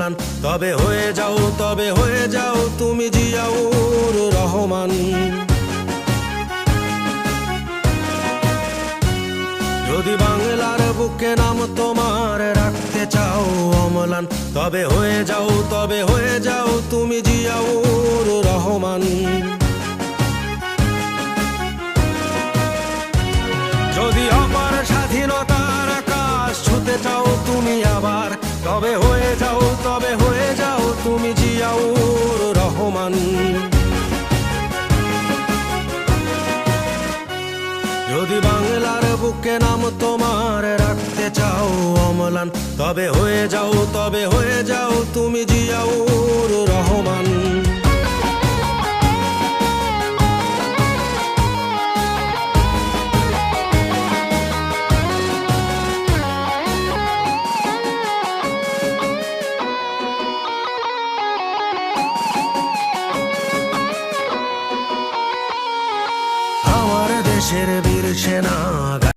অম্লান, তবে হয়ে যাও তুমি জিয়াউর রহমান। যদি বাংলার বুকে নাম তোমার রাখতে চাও অম্লান, তবে হয়ে যাও তুমি জিয়াউর রহমান। যদি অপার স্বাধীনতার আকাশ ছুতে চাও তুমি আবার, তবে হয়ে যাও তুমি জিয়াউর রহমান। যদি বাংলার বুকে নাম তোমার রাখতে চাও অম্লান, তবে হয়ে যাও তুমি জিয়াউর রহমান। আমার দেশের বীর সেনা